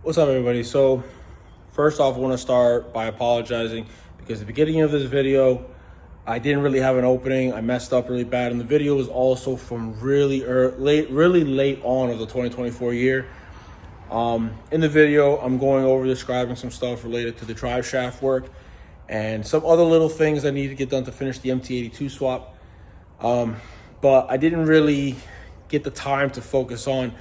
What's up, everybody? So first off, I want to start by apologizing because at the beginning of this video, I didn't really have an opening. I messed up really bad, and the video was also from really late on of the 2024 year. In the video, I'm going over describing some stuff related to the drive shaft work and some other little things I need to get done to finish the MT82 swap. But I didn't really get the time to focus on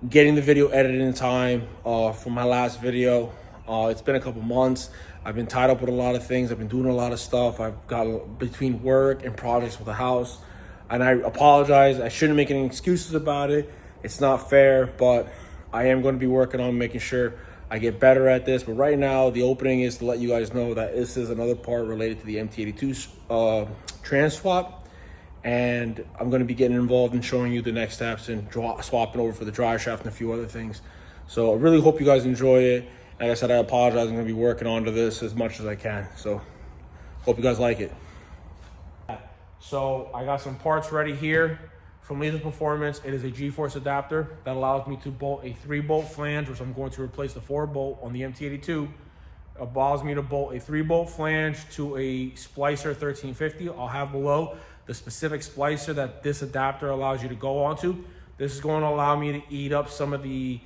getting the video edited in time for my last video. It's been a couple months. I've been tied up with a lot of things. I've been doing a lot of stuff. I've got between work and projects with the house, and I apologize. I shouldn't make any excuses about it. It's not fair, but I am going to be working on making sure I get better at this. But right now, the opening is to let you guys know that this is another part related to the MT82 trans swap. And I'm going to be getting involved in showing you the next steps and swapping over for the drive shaft and a few other things. So I really hope you guys enjoy it. Like I said, I apologize. I'm going to be working on to this as much as I can. So hope you guys like it. So I got some parts ready here from Lethal Performance. It is a G-force adapter that allows me to bolt a 3-bolt flange, which I'm going to replace the 4-bolt on the MT82. Allows me to bolt a 3-bolt flange to a splicer 1350. I'll have below the specific splicer that this adapter allows you to go onto. This is going to allow me to eat up some of the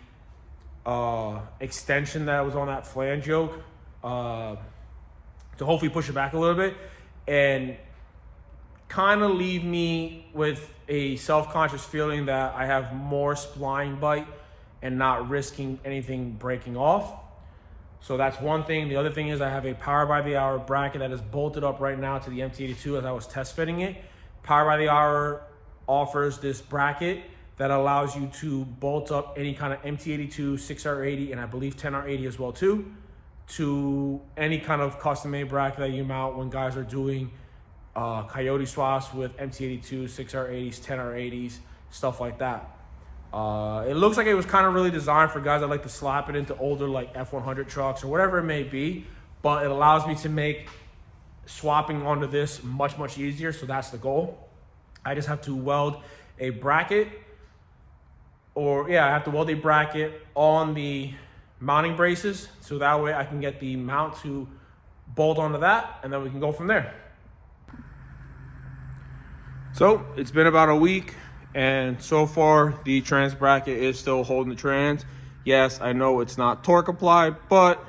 extension that was on that flange yoke to hopefully push it back a little bit and kind of leave me with a self-conscious feeling that I have more spline bite and not risking anything breaking off. So that's one thing. The other thing is I have a power by the hour bracket that is bolted up right now to the MT82 as I was test fitting it. Power by the hour offers this bracket that allows you to bolt up any kind of MT82, 6R80, and I believe 10R80 as well too, to any kind of custom made bracket that you mount when guys are doing coyote swaps with MT82, 6R80s, 10R80s, stuff like that. It looks like it was kind of really designed for guys that like to slap it into older like F100 trucks or whatever it may be, but it allows me to make swapping onto this much easier. So that's the goal. I just have to weld a bracket, I have to weld a bracket on the mounting braces, so that way I can get the mount to bolt onto that, and then we can go from there. So it's been about a week, and so far the trans bracket is still holding the trans. Yes, I know it's not torque applied, but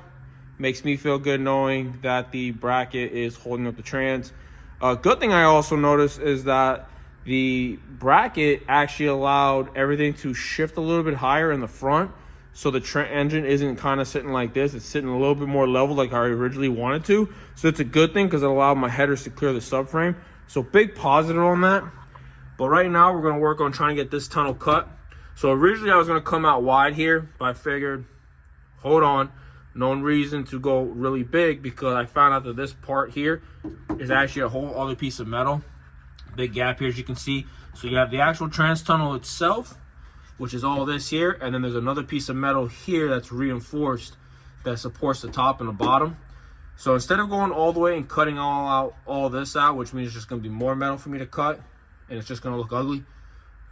makes me feel good knowing that the bracket is holding up the trans. A good thing I also noticed is that the bracket actually allowed everything to shift a little bit higher in the front. So the engine isn't kind of sitting like this. It's sitting a little bit more level like I originally wanted to. So it's a good thing because it allowed my headers to clear the subframe. So big positive on that. But right now we're going to work on trying to get this tunnel cut. So originally I was going to come out wide here, but I figured, hold on, no reason to go really big because I found out that this part here is actually a whole other piece of metal. Big gap here, as you can see. So you have the actual trans tunnel itself, which is all this here, and then there's another piece of metal here that's reinforced that supports the top and the bottom. So instead of going all the way and cutting all this out, which means it's just going to be more metal for me to cut, and it's just going to look ugly,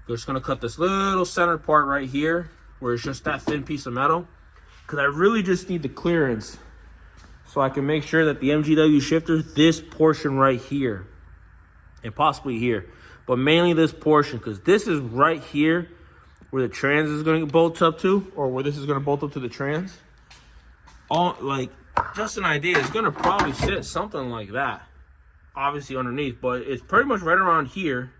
we're just going to cut this little center part right here, where it's just that thin piece of metal, because I really just need the clearance so I can make sure that the MGW shifter, this portion right here, and possibly here, but mainly this portion, because this is right here where the trans is going to bolt up to, or where this is going to bolt up to the trans. Like, just an idea, it's going to probably sit something like that, obviously underneath, but it's pretty much right around here.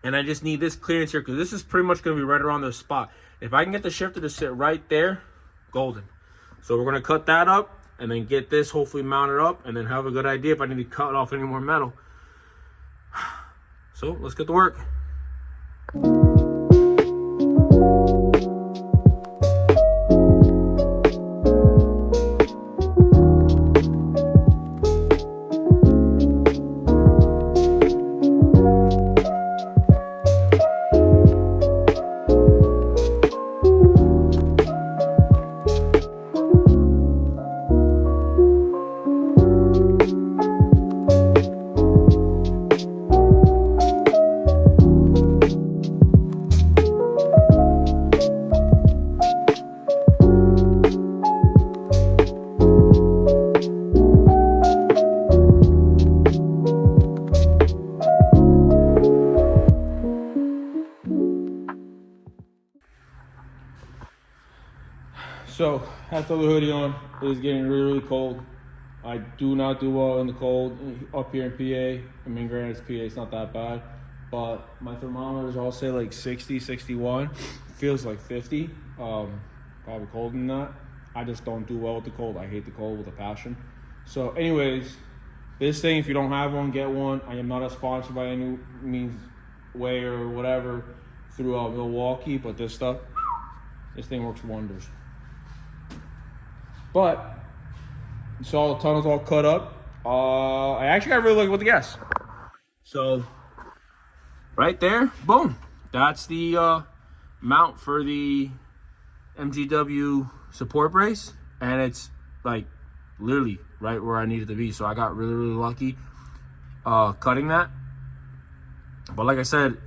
And I just need this clearance here because this is pretty much going to be right around this spot. If I can get the shifter to sit right there, golden. So we're going to cut that up and then get this hopefully mounted up and then have a good idea if I need to cut off any more metal. So let's get to work. So, have to throw the hoodie on. It is getting really, really cold. I do not do well in the cold up here in PA. I mean, granted, it's PA, it's not that bad. But my thermometers all say like 60, 61. Feels like 50. Probably colder than that. I just don't do well with the cold. I hate the cold with a passion. So anyways, this thing, if you don't have one, get one. I am not a sponsor by any means, way or whatever through Milwaukee, but this thing works wonders. But saw the tunnel's all cut up. I actually got really lucky with the gas. So right there, boom. That's the mount for the MGW support brace, and it's like literally right where I needed to be. So I got really, really lucky cutting that. But like I said,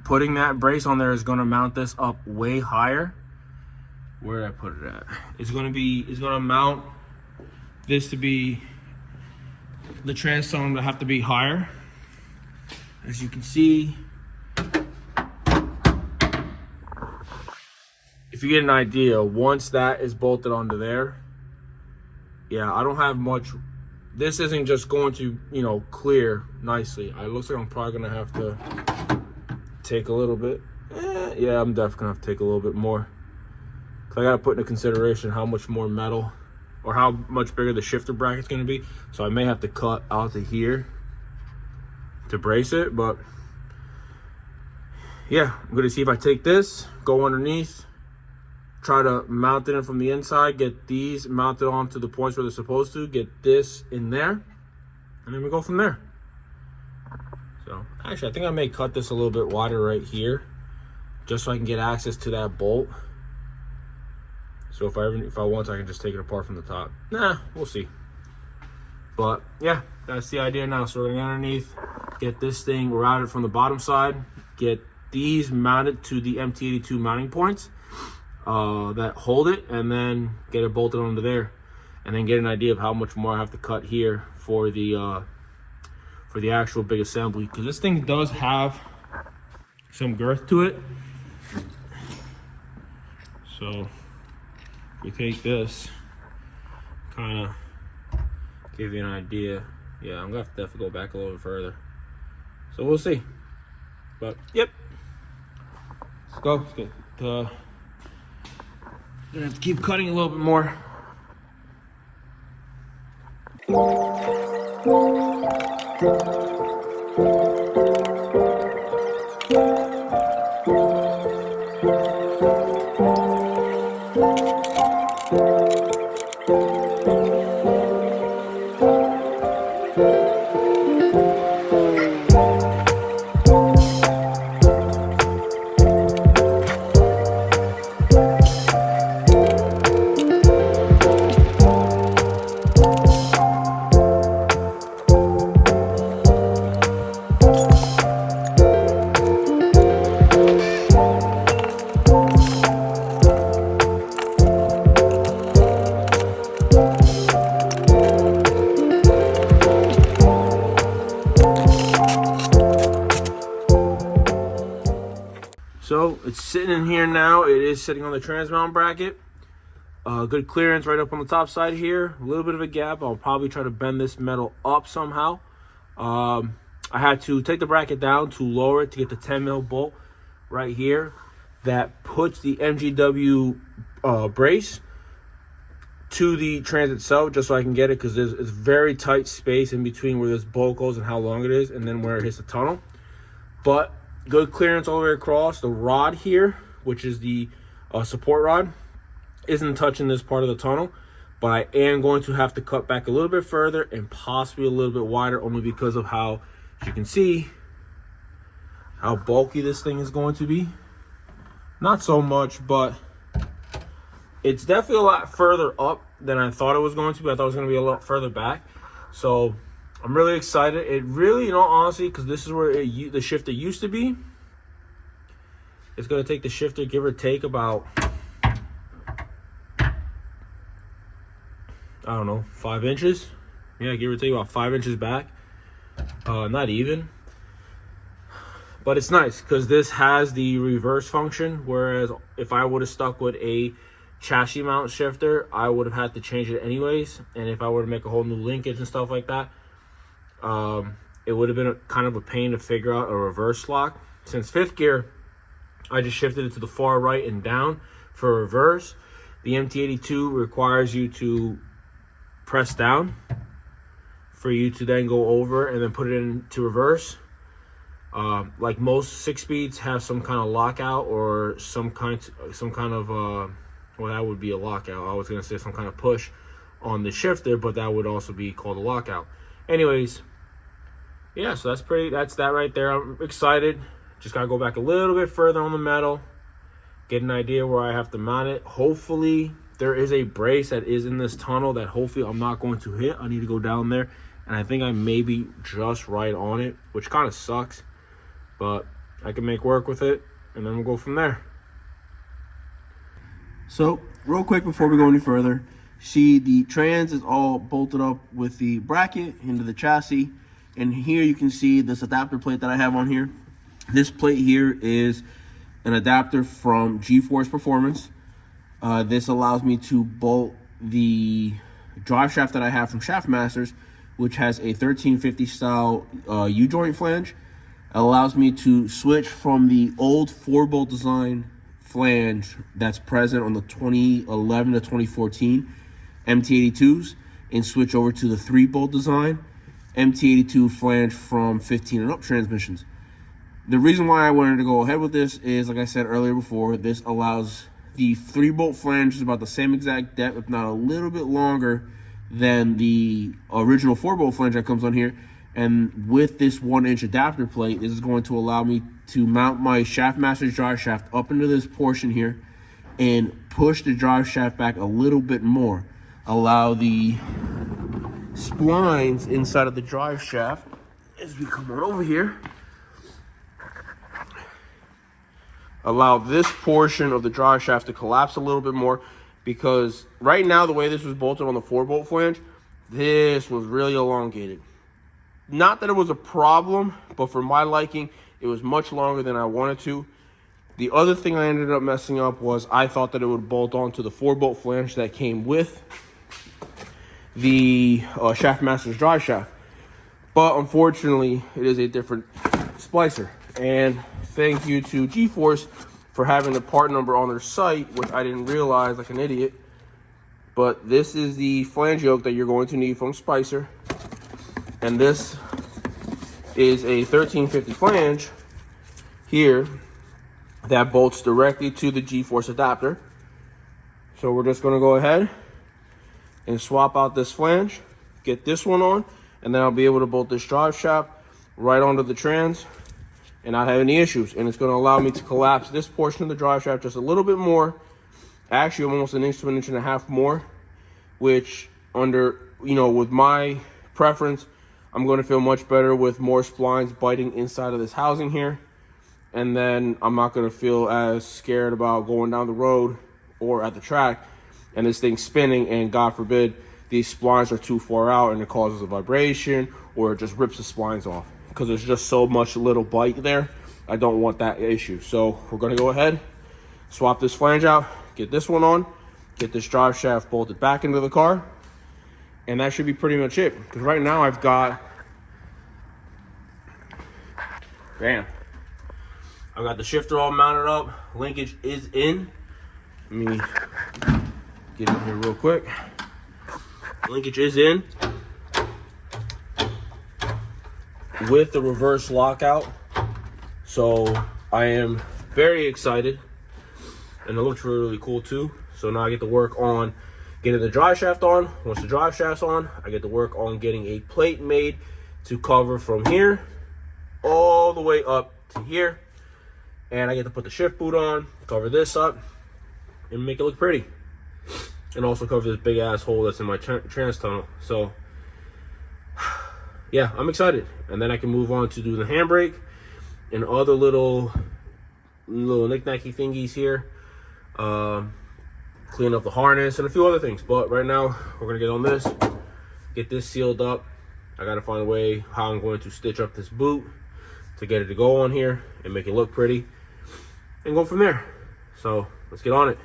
putting that brace on there is going to mount this up way higher. Where did I put it at? It's going to mount this to be the trans tunnel to have to be higher. As you can see, if you get an idea, once that is bolted onto there, yeah, I don't have much. This isn't just going to, you know, clear nicely. It looks like I'm probably gonna have to take a little bit. Yeah, I'm definitely gonna have to take a little bit more. Cause I gotta put into consideration how much more metal or how much bigger the shifter bracket's gonna be. So I may have to cut out to here to brace it, but yeah, I'm gonna see if I take this, go underneath, try to mount it in from the inside, get these mounted onto the points where they're supposed to, get this in there, and then we go from there. So actually, I think I may cut this a little bit wider right here, just so I can get access to that bolt. So if I want to, I can just take it apart from the top. Nah, we'll see. But yeah, that's the idea now. So we're gonna go underneath, get this thing routed from the bottom side, get these mounted to the MT82 mounting points that hold it, and then get it bolted onto there, and then get an idea of how much more I have to cut here for the actual big assembly, because this thing does have some girth to it. So we take this, kind of give you an idea. Yeah, I'm gonna have to definitely go back a little bit further, so we'll see. But yep, let's go. Let's get gonna have to keep cutting a little bit more. So it's sitting in here now. It is sitting on the trans mount bracket. Good clearance right up on the top side here. A little bit of a gap. I'll probably try to bend this metal up somehow. I had to take the bracket down to lower it to get the 10 mil bolt right here that puts the MGW brace to the trans itself, just so I can get it, because it's very tight space in between where this bolt goes and how long it is, and then where it hits the tunnel. But good clearance all the way across. The rod here, which is the support rod, isn't touching this part of the tunnel, but I am going to have to cut back a little bit further and possibly a little bit wider, only because of how, as you can see, how bulky this thing is going to be. Not so much, but it's definitely a lot further up than I thought it was going to be. I thought it was going to be a lot further back. So I'm really excited. It really, in all honesty, because this is where the shifter used to be, it's going to take the shifter, give or take, about, I don't know, 5 inches. Yeah, give or take about 5 inches back. Not even. But it's nice because this has the reverse function, whereas if I would have stuck with a chassis mount shifter, I would have had to change it anyways. And if I were to make a whole new linkage and stuff like that, it would have been kind of a pain to figure out a reverse lock. Since fifth gear, I just shifted it to the far right and down for reverse. The MT82 requires you to press down for you to then go over and then put it into reverse. Like most 6-speeds have some kind of lockout or some kind of well, that would be a lockout. I was gonna say some kind of push on the shifter, but that would also be called a lockout. Anyways, yeah, so that's that right there. I'm excited. Just gotta go back a little bit further on the metal, get an idea where I have to mount it. Hopefully there is a brace that is in this tunnel that hopefully I'm not going to hit. I need to go down there, and I think I may be just right on it, which kind of sucks, but I can make work with it, and then we'll go from there. So real quick before we go any further, see the trans is all bolted up with the bracket into the chassis, and here you can see this adapter plate that I have on here. This plate here is an adapter from G-force Performance. This allows me to bolt the drive shaft that I have from Shaftmasters, which has a 1350 style U-joint flange. It allows me to switch from the old 4-bolt design flange that's present on the 2011 to 2014 MT82s and switch over to the 3-bolt design MT82 flange from 15 and up transmissions. The reason why I wanted to go ahead with this is, like I said earlier before, this allows the 3-bolt flange is about the same exact depth, if not a little bit longer than the original 4-bolt flange that comes on here. And with this 1-inch adapter plate, this is going to allow me to mount my Shaftmasters drive shaft up into this portion here and push the drive shaft back a little bit more. Allow the splines inside of the drive shaft, as we come on over here, allow this portion of the drive shaft to collapse a little bit more, because right now the way this was bolted on the 4-bolt flange, this was really elongated. Not that it was a problem, but for my liking, it was much longer than I wanted to. The other thing I ended up messing up was I thought that it would bolt onto the 4-bolt flange that came with the Shaftmasters drive shaft. But unfortunately, it is a different splicer. And thank you to G-force for having the part number on their site, which I didn't realize like an idiot. But this is the flange yoke that you're going to need from Spicer. And this is a 1350 flange here that bolts directly to the G-force adapter. So we're just going to go ahead and swap out this flange, get this one on, and then I'll be able to bolt this drive shaft right onto the trans and not have any issues. And it's going to allow me to collapse this portion of the drive shaft just a little bit more, actually almost 1 inch to 1.5 inches more, which under, with my preference, I'm going to feel much better with more splines biting inside of this housing here. And then I'm not going to feel as scared about going down the road or at the track and this thing spinning, and God forbid these splines are too far out and it causes a vibration or it just rips the splines off, because there's just so much little bite there. I don't want that issue. So we're going to go ahead, swap this flange out, get this one on, get this drive shaft bolted back into the car, and that should be pretty much it. Because right now I've got, bam, I've got the shifter all mounted up. Linkage is in. Let me get in here real quick. Linkage is in with the reverse lockout. So I am very excited, and it looks really, really cool too. So now I get to work on getting the drive shaft on. Once the drive shaft's on, I get to work on getting a plate made to cover from here all the way up to here. And I get to put the shift boot on, cover this up, and make it look pretty. And also cover this big ass hole that's in my trans tunnel. So yeah, I'm excited. And then I can move on to do the handbrake and other little knick-knacky thingies here. Clean up the harness and a few other things. But right now, we're gonna get on this, get this sealed up. I gotta find a way how I'm going to stitch up this boot to get it to go on here and make it look pretty and go from there. So let's get on it.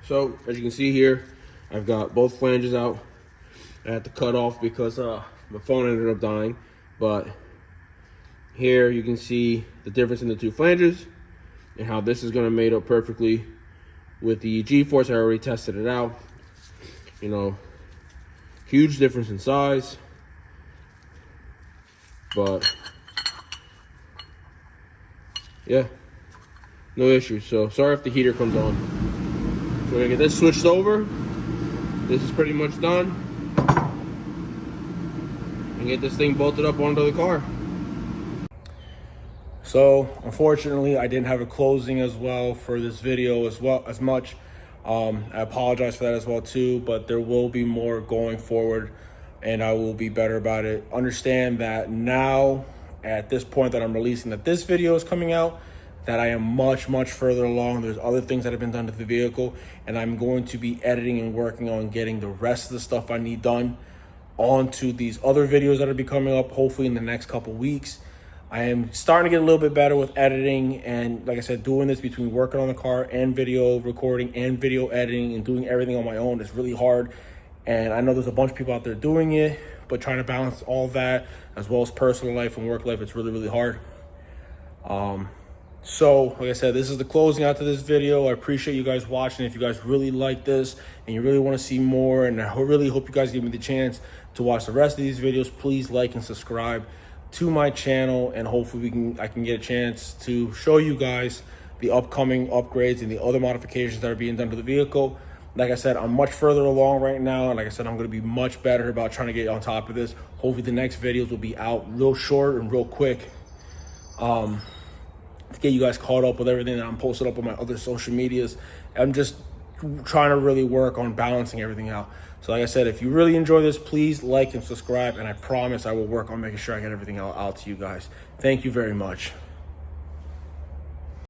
So as you can see here, I've got both flanges out. I had to cut off because my phone ended up dying. But here you can see the difference in the two flanges and how this is gonna mate up perfectly with the G-force. I already tested it out. You know, huge difference in size. But yeah, no issues. So sorry if the heater comes on. So we're gonna get this switched over. This is pretty much done. And get this thing bolted up onto the car. So unfortunately, I didn't have a closing as well for this video as much. I apologize for that as well too, but there will be more going forward and I will be better about it. Understand that now at this point that I'm releasing that this video is coming out, that I am much further along. There's other things that have been done to the vehicle, and I'm going to be editing and working on getting the rest of the stuff I need done onto these other videos that will be coming up hopefully in the next couple weeks. I am starting to get a little bit better with editing, and like I said, doing this between working on the car and video recording and video editing and doing everything on my own is really hard. And I know there's a bunch of people out there doing it, but trying to balance all that as well as personal life and work life, it's really hard. So like I said, this is the closing out to this video. I appreciate you guys watching. If you guys really like this and you really want to see more, and I really hope you guys give me the chance to watch the rest of these videos, please like and subscribe to my channel, and hopefully I can get a chance to show you guys the upcoming upgrades and the other modifications that are being done to the vehicle. Like I said, I'm much further along right now, and like I said, I'm going to be much better about trying to get on top of this. Hopefully the next videos will be out real short and real quick, to get you guys caught up with everything that I'm posted up on my other social medias. I'm just trying to really work on balancing everything out. So like I said, if you really enjoy this, please like and subscribe, and I promise I will work on making sure I get everything out to you guys. Thank you very much.